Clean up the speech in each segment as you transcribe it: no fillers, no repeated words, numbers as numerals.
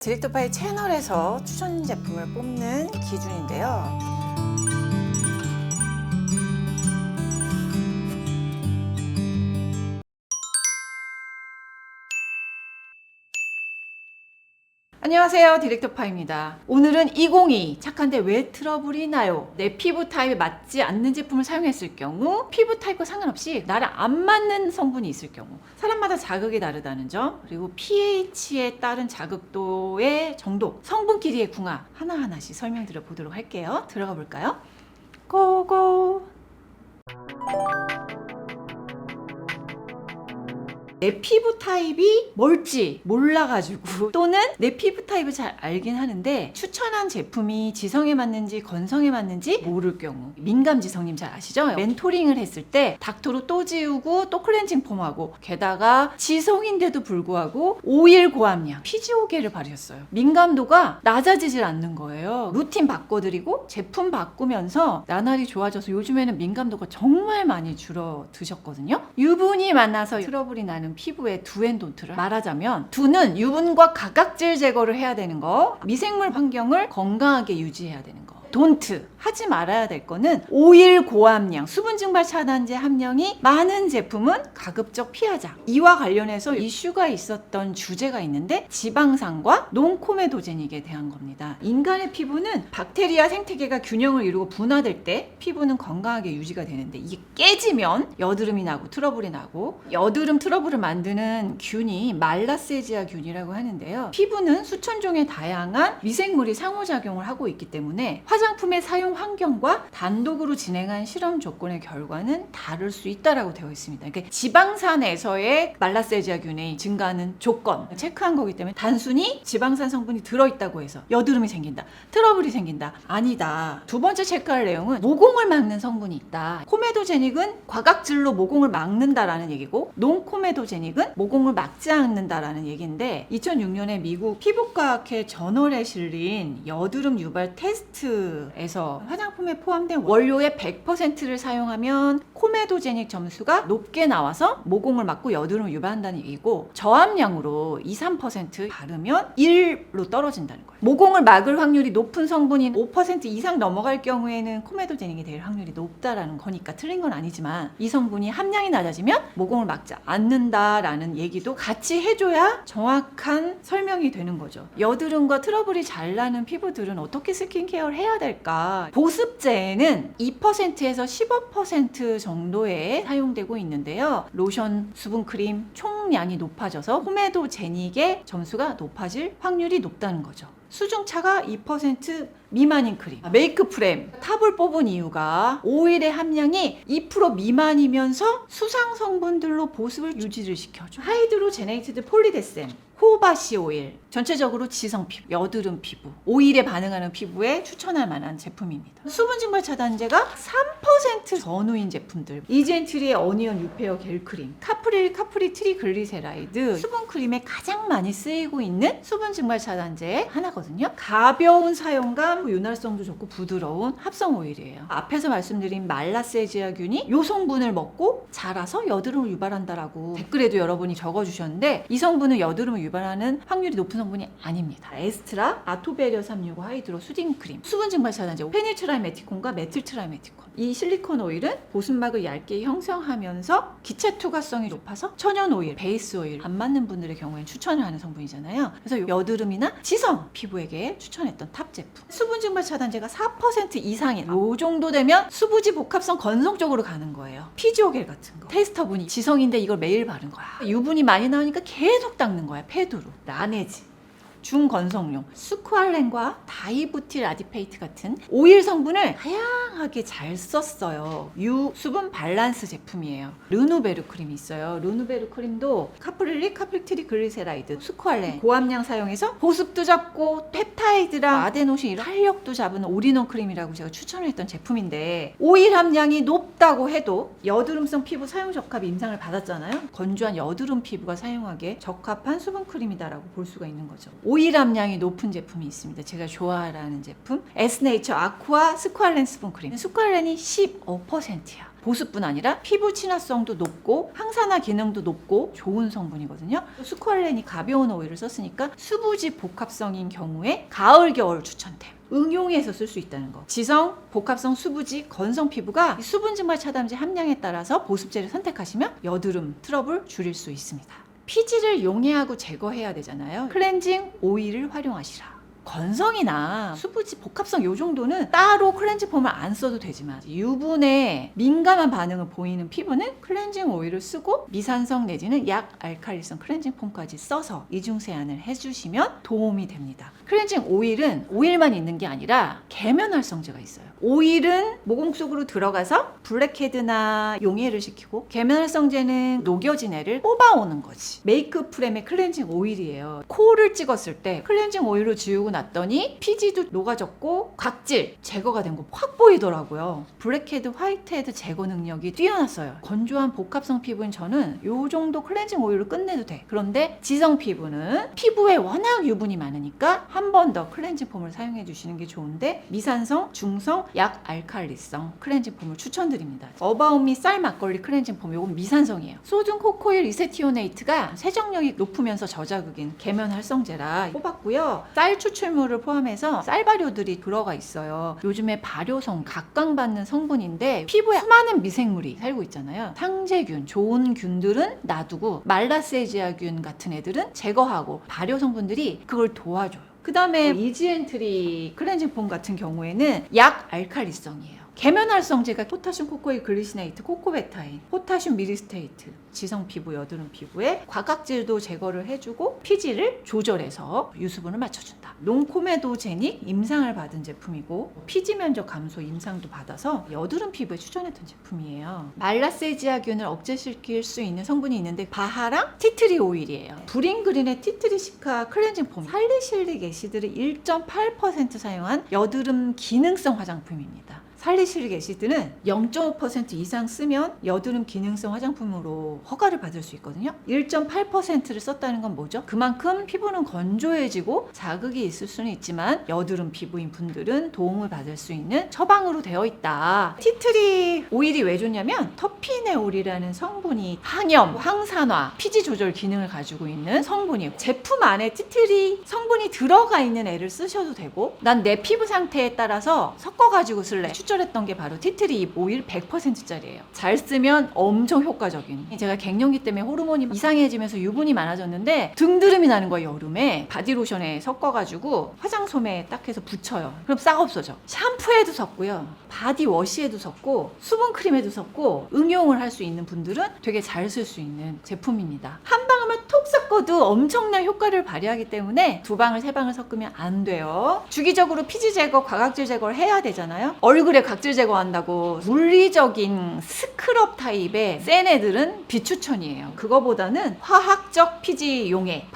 디렉터파이 채널에서 추천 제품을 뽑는 기준인데요. 안녕하세요, 디렉터파입니다. 오늘은 2022 착한데 왜 트러블이 나요? 내 피부 타입에 맞지 않는 제품을 사용했을 경우, 피부 타입과 상관없이 나랑 안 맞는 성분이 있을 경우, 사람마다 자극이 다르다는 점, 그리고 pH에 따른 자극도의 정도, 성분끼리의 궁합 하나하나씩 설명드려 보도록 할게요. 들어가 볼까요? 고고! 내 피부 타입이 뭘지 몰라가지고 또는 내 피부 타입을 잘 알긴 하는데 추천한 제품이 지성에 맞는지 건성에 맞는지 모를 경우, 민감 지성님 잘 아시죠? 멘토링을 했을 때 닥터로 또 지우고 또 클렌징 폼하고, 게다가 지성인데도 불구하고 오일 고함량 피지오겔을 바르셨어요. 민감도가 낮아지질 않는 거예요. 루틴 바꿔드리고 제품 바꾸면서 나날이 좋아져서 요즘에는 민감도가 정말 많이 줄어드셨거든요. 유분이 만나서 트러블이 나는 피부의 두앤돈트를 말하자면, 두는 유분과 각각질 제거를 해야 되는 거, 미생물 환경을 건강하게 유지해야 되는 거. 돈트, 하지 말아야 될 거는 오일 고함량, 수분 증발 차단제 함량이 많은 제품은 가급적 피하자. 이와 관련해서 이슈가 있었던 주제가 있는데, 지방산과 논코메도제닉에 대한 겁니다. 인간의 피부는 박테리아 생태계가 균형을 이루고 분화될 때 피부는 건강하게 유지가 되는데, 이게 깨지면 여드름이 나고 트러블이 나고, 여드름 트러블을 만드는 균이 말라세지아 균이라고 하는데요. 피부는 수천 종의 다양한 미생물이 상호작용을 하고 있기 때문에 화장품의 사용 환경과 단독으로 진행한 실험 조건의 결과는 다를 수 있다라고 되어 있습니다. 그러니까 지방산에서의 말라세지아균이 증가하는 조건 체크한 거기 때문에 단순히 지방산 성분이 들어있다고 해서 여드름이 생긴다, 트러블이 생긴다, 아니다. 두 번째 체크할 내용은 모공을 막는 성분이 있다. 코메도제닉은 과각질로 모공을 막는다라는 얘기고, 논코메도제닉은 모공을 막지 않는다라는 얘기인데, 2006년에 미국 피부과학회 저널에 실린 여드름 유발 테스트에서 화장품에 포함된 원료의 100%를 사용하면 코메도제닉 점수가 높게 나와서 모공을 막고 여드름을 유발한다는 얘기고, 저함량으로 2~3% 바르면 1로 떨어진다는 거예요. 모공을 막을 확률이 높은 성분인 5% 이상 넘어갈 경우에는 코메도제닉이 될 확률이 높다라는 거니까 틀린 건 아니지만, 이 성분이 함량이 낮아지면 모공을 막지 않는다라는 얘기도 같이 해줘야 정확한 설명이 되는 거죠. 여드름과 트러블이 잘 나는 피부들은 어떻게 스킨케어를 해야 될까? 보습제는 2%에서 15% 정도에 사용되고 있는데요. 로션, 수분크림 총량이 높아져서 코메도제닉의 점수가 높아질 확률이 높다는 거죠. 수중차가 2% 미만인 크림, 메이크 프렘, 탑을 뽑은 이유가 오일의 함량이 2% 미만이면서 수상 성분들로 보습을 유지를 시켜줘. 하이드로제네이티드 폴리데셈, 호바시 오일, 전체적으로 지성 피부, 여드름 피부, 오일에 반응하는 피부에 추천할 만한 제품입니다. 수분 증발 차단제가 3% 전후인 제품들, 이젠트리의 어니언 유페어 겔 크림, 카프리 트리 글리세라이드, 수분 크림에 가장 많이 쓰이고 있는 수분 증발 차단제 하나거든요. 가벼운 사용감, 윤활성도 좋고 부드러운 합성 오일이에요. 앞에서 말씀드린 말라세지아균이 이 성분을 먹고 자라서 여드름을 유발한다라고 댓글에도 여러분이 적어주셨는데, 이 성분은 여드름을 유발하는 확률이 높은 성분이 아닙니다. 에스트라, 아토베리어 365 하이드로 수딩 크림, 수분 증발 차단제, 페닐트라이메티콘과 메틸트라이메티콘. 이 실리콘 오일은 보습막을 얇게 형성하면서 기체 투과성이 높아서 천연 오일, 베이스 오일 안 맞는 분들의 경우에는 추천을 하는 성분이잖아요. 그래서 여드름이나 지성 피부에게 추천했던 탑 제품. 수분 증발 차단제가 4% 이상인 요 정도 되면 수부지 복합성 건성 쪽으로 가는 거예요. 피지오겔 같은 거. 테스터분이 지성인데 이걸 매일 바른 거야. 유분이 많이 나오니까 계속 닦는 거야. 패드로. 라네즈, 중건성용, 스쿠알렌과 다이부틸 아디페이트 같은 오일 성분을 다양하게 잘 썼어요. 유수분 밸런스 제품이에요. 르누베르 크림이 있어요. 르누베르 크림도 카프릴리 글리세라이드, 스쿠알렌 고함량 사용해서 보습도 잡고 펩타이드랑 아데노신 이런 탄력도 잡은 올인원 크림이라고 제가 추천을 했던 제품인데, 오일 함량이 높다고 해도 여드름성 피부 사용 적합 인상을 받았잖아요. 건조한 여드름 피부가 사용하기에 적합한 수분 크림이다라고 볼 수가 있는 거죠. 오일 함량이 높은 제품이 있습니다. 제가 좋아하는 제품, 에스네이처 아쿠아 스쿠알렌 수분크림. 스쿠알렌이 15%야. 보습뿐 아니라 피부 친화성도 높고 항산화 기능도 높고 좋은 성분이거든요. 스쿠알렌이 가벼운 오일을 썼으니까 수부지 복합성인 경우에 가을 겨울 추천템. 응용해서 쓸 수 있다는 거. 지성, 복합성 수부지, 건성 피부가 수분 증발 차단제 함량에 따라서 보습제를 선택하시면 여드름 트러블 줄일 수 있습니다. 피지를 용해하고 제거해야 되잖아요. 클렌징 오일을 활용하시라. 건성이나 수부지 복합성 요 정도는 따로 클렌징 폼을 안 써도 되지만 유분에 민감한 반응을 보이는 피부는 클렌징 오일을 쓰고 미산성 내지는 약 알칼리성 클렌징 폼까지 써서 이중 세안을 해주시면 도움이 됩니다. 클렌징 오일은 오일만 있는 게 아니라 계면활성제가 있어요. 오일은 모공 속으로 들어가서 블랙헤드나 용해를 시키고 계면활성제는 녹여진 애를 뽑아오는 거지. 메이크업 프렘의 클렌징 오일이에요. 코를 찍었을 때 클렌징 오일로 지우고 났더니 피지도 녹아졌고 각질 제거가 된 거 확 보이더라고요. 블랙헤드, 화이트헤드 제거 능력이 뛰어났어요. 건조한 복합성 피부인 저는 요 정도 클렌징 오일로 끝내도 돼. 그런데 지성 피부는 피부에 워낙 유분이 많으니까 한 번 더 클렌징 폼을 사용해 주시는 게 좋은데 미산성, 중성, 약 알칼리성 클렌징 폼을 추천드립니다. 어바웃미 쌀 막걸리 클렌징 폼 요건 미산성이에요. 소듐 코코일 이세티오네이트가 세정력이 높으면서 저자극인 계면 활성제라 뽑았고요. 쌀 추출물을 포함해서 쌀 발효들이 들어가 있어요. 요즘에 발효성 각광받는 성분인데 피부에 수많은 미생물이 살고 있잖아요. 상재균, 좋은 균들은 놔두고 말라세지아균 같은 애들은 제거하고 발효 성분들이 그걸 도와줘요. 그 다음에 이지엔트리 클렌징 폼 같은 경우에는 약 알칼리성이에요. 계면활성제가 포타슘 코코일 글리시네이트, 코코베타인, 포타슘 미리스테이트, 지성 피부, 여드름 피부에 과각질도 제거를 해주고 피지를 조절해서 유수분을 맞춰준다. 농코메도제닉 임상을 받은 제품이고 피지 면적 감소 임상도 받아서 여드름 피부에 추천했던 제품이에요. 말라세지아균을 억제시킬 수 있는 성분이 있는데 바하랑 티트리 오일이에요. 브링그린의 티트리 시카 클렌징 폼 살리실릭 애시드를 1.8% 사용한 여드름 기능성 화장품입니다. 살리실릭 애시드는 0.5% 이상 쓰면 여드름 기능성 화장품으로 허가를 받을 수 있거든요. 1.8%를 썼다는 건 뭐죠? 그만큼 피부는 건조해지고 자극이 있을 수는 있지만 여드름 피부인 분들은 도움을 받을 수 있는 처방으로 되어 있다. 티트리 오일이 왜 좋냐면 터피네올이라는 성분이 항염, 항산화, 피지 조절 기능을 가지고 있는 성분이에요. 제품 안에 티트리 성분이 들어가 있는 애를 쓰셔도 되고 난 내 피부 상태에 따라서 섞어가지고 쓸래. 추천했던 게 바로 티트리 오일 100%짜리예요. 잘 쓰면 엄청 효과적인. 제가 갱년기 때문에 호르몬이 이상해지면서 유분이 많아졌는데 등드름이 나는 거예요. 여름에 바디로션에 섞어가지고 화장솜에 딱 해서 붙여요. 그럼 싹 없어져. 샴푸에도 섞고요, 바디워시에도 섞고 수분크림에도 섞고 응용을 할 수 있는 분들은 되게 잘 쓸 수 있는 제품입니다. 한 방울만 톡 섞어도 엄청난 효과를 발휘하기 때문에 두 방울 세 방울 섞으면 안 돼요. 주기적으로 피지 제거, 과각질 제거를 해야 되잖아요. 얼굴에 각질 제거한다고 물리적인 스크럽 타입의 센 애들은 비추천이에요. 그거보다는 화학적 피지 용해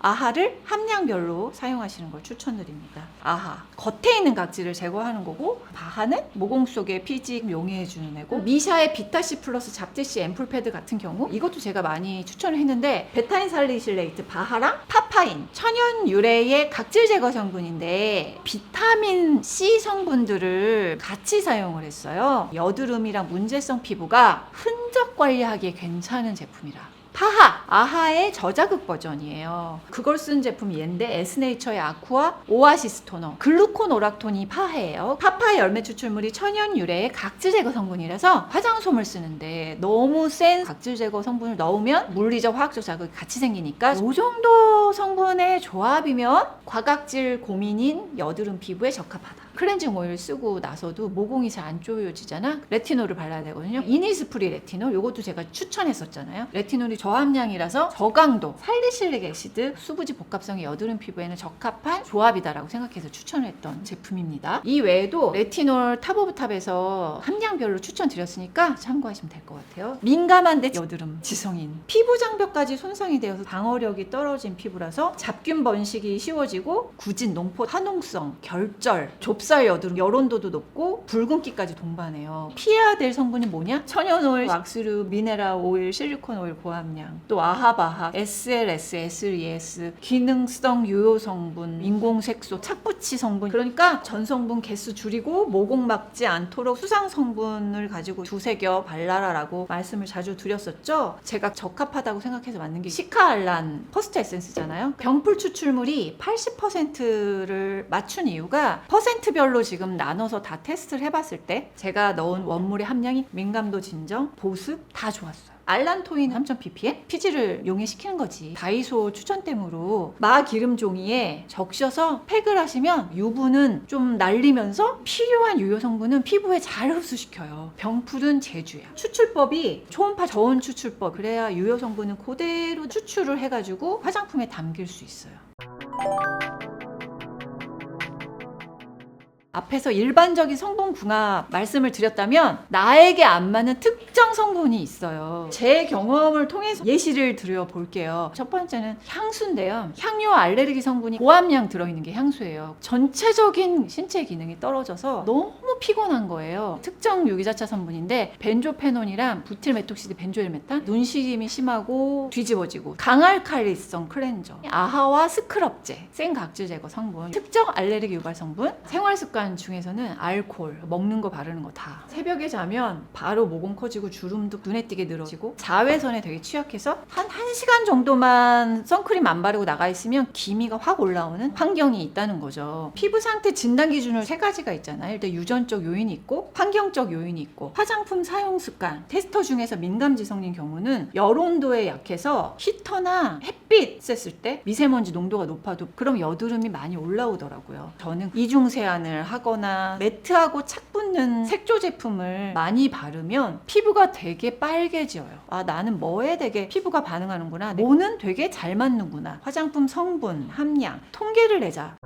아하를 함량별로 사용하시는 걸 추천드립니다. 아하 겉에 있는 각질을 제거하는 거고 바하는 모공 속에 피지 용해해주는 애고 미샤의 비타C 플러스 잡티C 앰플 패드 같은 경우 이것도 제가 많이 추천을 했는데 베타인 살리실레이트 바하랑 파파인 천연 유래의 각질 제거 성분인데 비타민 C 성분들을 같이 사용을 했어요. 여드름이랑 문제성 피부가 흔적 관리하기에 괜찮은 제품이라. 아하의 저자극 버전이에요. 그걸 쓴 제품이 얘인데 에스네이처의 아쿠아 오아시스 토너 글루콘 오락토니 파하예요. 파파의 열매 추출물이 천연 유래의 각질 제거 성분이라서 화장솜을 쓰는데 너무 센 각질 제거 성분을 넣으면 물리적 화학적 자극이 같이 생기니까 이 정도 성분의 조합이면 과각질 고민인 여드름 피부에 적합하다. 클렌징 오일 쓰고 나서도 모공이 잘 안 조여지잖아. 레티놀을 발라야 되거든요. 이니스프리 레티놀 요것도 제가 추천했었잖아요. 레티놀이 저함량이라서 저강도 살리실릭 애시드 수부지 복합성의 여드름 피부에는 적합한 조합이다라고 생각해서 추천을 했던 제품입니다. 이 외에도 레티놀 탑 오브 탑에서 함량별로 추천드렸으니까 참고하시면 될 것 같아요. 민감한데 여드름 지성인 피부 장벽까지 손상이 되어서 방어력이 떨어진 피부라서 잡균 번식이 쉬워지고 구진, 농포, 화농성, 결절, 좁쌀 좁쌀 여드름, 열온도도 높고 붉은기까지 동반해요. 피해야 될 성분이 뭐냐? 천연오일, 왁스류, 미네랄 오일, 실리콘 오일 고함량, 또 아하바하, SLS, SES, 기능성 유효 성분, 인공색소, 착붙이 성분. 그러니까 전성분 개수 줄이고 모공 막지 않도록 수상 성분을 가지고 두세 겹 발라라라고 말씀을 자주 드렸었죠. 제가 적합하다고 생각해서 만든 게 시카알란 퍼스트 에센스잖아요. 병풀 추출물이 80%를 맞춘 이유가 퍼센트별로 지금 나눠서 다 테스트를 해봤을 때 제가 넣은 원물의 함량이 민감도 진정, 보습 다 좋았어요. 알란토인 3,000ppm 피지를 용해시키는 거지. 다이소 추천템으로 마 기름 종이에 적셔서 팩을 하시면 유분은 좀 날리면서 필요한 유효 성분은 피부에 잘 흡수시켜요. 병풀은 제주야. 추출법이 초음파 저온 추출법. 그래야 유효 성분은 그대로 추출을 해가지고 화장품에 담길 수 있어요. 앞에서 일반적인 성분 궁합 말씀을 드렸다면 나에게 안 맞는 특정 성분이 있어요. 제 경험을 통해서 예시를 드려볼게요. 첫 번째는 향수인데요. 향료 알레르기 성분이 고함량 들어있는 게 향수예요. 전체적인 신체 기능이 떨어져서 너무 피곤한 거예요. 특정 유기자차 성분인데 벤조페논이랑 부틸메톡시드 벤조일메탄, 눈시림이 심하고 뒤집어지고 강알칼리성 클렌저, 아하와 스크럽제, 생각질 제거 성분, 특정 알레르기 유발 성분, 생활습관 중에서는 알코올, 먹는 거 바르는 거 다. 새벽에 자면 바로 모공 커지고 주름도 눈에 띄게 늘어지고 자외선에 되게 취약해서 한 1시간 정도만 선크림 안 바르고 나가 있으면 기미가 확 올라오는 환경이 있다는 거죠. 피부 상태 진단 기준으로 3가지가 있잖아요. 일단 유전적 요인이 있고 환경적 요인이 있고 화장품 사용 습관. 테스터 중에서 민감지성인 경우는 열 온도에 약해서 히터나 햇빛 쐈을 때 미세먼지 농도가 높아도 그럼 여드름이 많이 올라오더라고요. 저는 이중 세안을 하거나 매트하고 착 붙는 색조 제품을 많이 바르면 피부가 되게 빨개져요. 아, 나는 뭐에 되게 피부가 반응하는구나. 뭐는 되게 잘 맞는구나. 화장품 성분, 함량, 통계를 내자.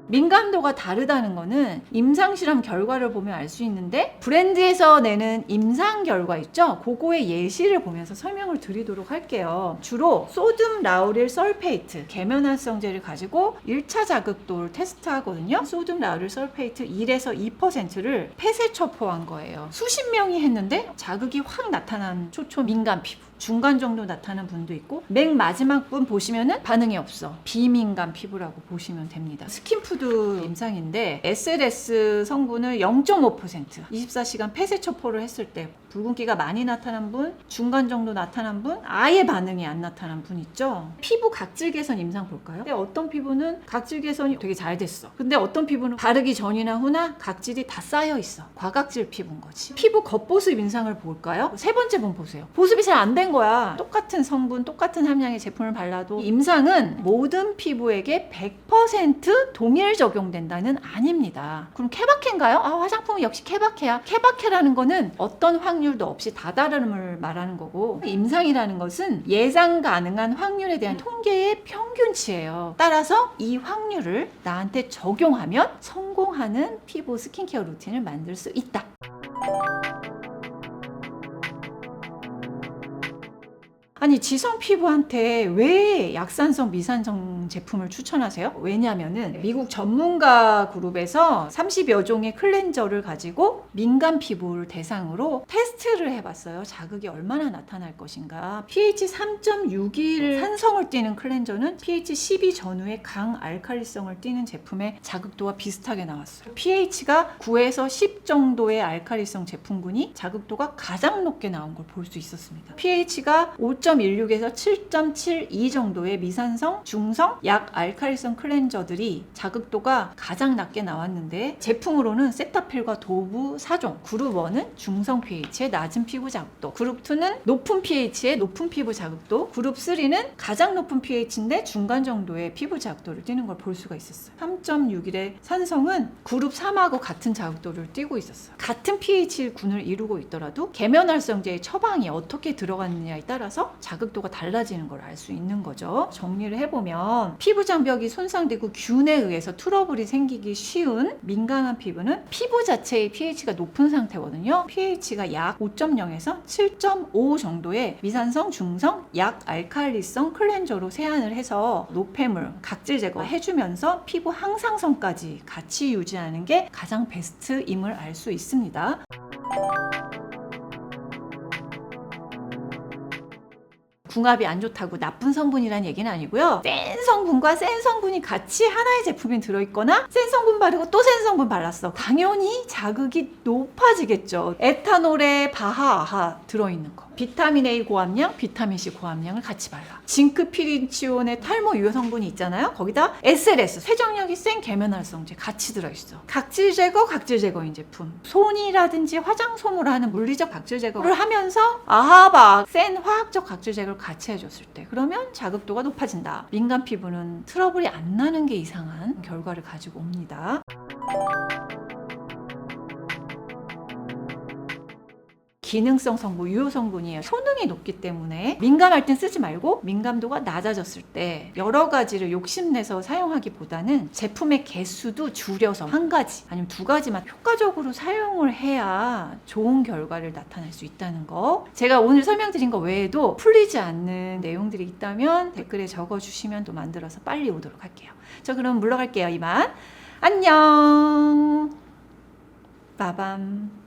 민감도가 다르다는 거는 임상실험 결과를 보면 알 수 있는데 브랜드에서 내는 임상 결과 있죠? 그거의 예시를 보면서 설명을 드리도록 할게요. 주로 소듐 라우릴 설페이트 계면활성제를 가지고 1차 자극도를 테스트하거든요. 소듐 라우릴 설페이트 1에서 2%를 폐쇄 첩포한 거예요. 수십 명이 했는데 자극이 확 나타난 초초 민감 피부. 중간 정도 나타나는 분도 있고 맨 마지막 분 보시면은 반응이 없어. 비민감 피부라고 보시면 됩니다. 스킨푸드 임상인데 SLS 성분을 0.5% 24시간 폐쇄 첩포를 했을 때 붉은기가 많이 나타난 분, 중간 정도 나타난 분, 아예 반응이 안 나타난 분 있죠. 피부 각질 개선 임상 볼까요? 근데 어떤 피부는 각질 개선이 되게 잘 됐어. 근데 어떤 피부는 바르기 전이나 후나 각질이 다 쌓여 있어. 과각질 피부인 거지. 피부 겉보습 임상을 볼까요? 3번째 분 보세요. 보습이 잘 안 된 거야. 똑같은 성분, 똑같은 함량의 제품을 발라도 임상은 모든 피부에게 100% 동일 적용된다는 아닙니다. 그럼 케바케인가요? 아, 화장품은 역시 케바케야. 케바케라는 거는 어떤 확률도 없이 다다름을 말하는 거고 임상이라는 것은 예상 가능한 확률에 대한 통계의 평균치예요. 따라서 이 확률을 나한테 적용하면 성공하는 피부 스킨케어 루틴을 만들 수 있다. 아니 지성 피부한테 왜 약산성 미산성 제품을 추천하세요? 왜냐하면은 미국 전문가 그룹에서 30여 종의 클렌저를 가지고 민감 피부를 대상으로 테스트를 해봤어요. 자극이 얼마나 나타날 것인가. pH 3.61을 산성을 띠는 클렌저는 pH 12 전후의 강알칼리성을 띠는 제품의 자극도와 비슷하게 나왔어요. pH가 9에서 10 정도의 알칼리성 제품군이 자극도가 가장 높게 나온 걸 볼 수 있었습니다. pH가 5.16에서 7.72 정도의 미산성, 중성, 약알칼리성 클렌저들이 자극도가 가장 낮게 나왔는데 제품으로는 세타필과 도브 4종, 그룹 1은 중성 pH의 낮은 피부 자극도, 그룹 2는 높은 pH의 높은 피부 자극도, 그룹 3는 가장 높은 pH인데 중간 정도의 피부 자극도를 띠는 걸 볼 수가 있었어요. 3.61의 산성은 그룹 3하고 같은 자극도를 띠고 있었어요. 같은 pH 군을 이루고 있더라도 계면활성제의 처방이 어떻게 들어갔느냐에 따라서 자극도가 달라지는 걸 알 수 있는 거죠. 정리를 해보면 피부 장벽이 손상되고 균에 의해서 트러블이 생기기 쉬운 민감한 피부는 피부 자체의 pH가 높은 상태거든요. pH가 약 5.0에서 7.5 정도의 미산성, 중성, 약 알칼리성 클렌저로 세안을 해서 노폐물, 각질 제거해주면서 피부 항상성까지 같이 유지하는 게 가장 베스트임을 알 수 있습니다. 궁합이 안 좋다고 나쁜 성분이란 얘기는 아니고요. 센 성분과 센 성분이 같이 하나의 제품에 들어있거나 센 성분 바르고 또 센 성분 발랐어. 당연히 자극이 높아지겠죠. 에탄올에 바하, 아하 들어있는 거. 비타민 A 고함량, 비타민 C 고함량을 같이 발라. 징크 피린치온의 탈모 유효 성분이 있잖아요. 거기다 SLS, 세정력이 센 계면활성제 같이 들어있어. 각질 제거인 제품. 손이라든지 화장솜으로 하는 물리적 각질 제거를 하면서 아하박 센 화학적 각질 제거를 같이 해줬을 때 그러면 자극도가 높아진다. 민감 피부는 트러블이 안 나는 게 이상한 결과를 가지고 옵니다. 기능성 성분, 유효 성분이에요. 효능이 높기 때문에 민감할 땐 쓰지 말고 민감도가 낮아졌을 때 여러 가지를 욕심내서 사용하기보다는 제품의 개수도 줄여서 한 가지 아니면 두 가지만 효과적으로 사용을 해야 좋은 결과를 나타낼 수 있다는 거. 제가 오늘 설명드린 거 외에도 풀리지 않는 내용들이 있다면 댓글에 적어주시면 또 만들어서 빨리 오도록 할게요. 저 그럼 물러갈게요. 이만. 안녕. 빠밤.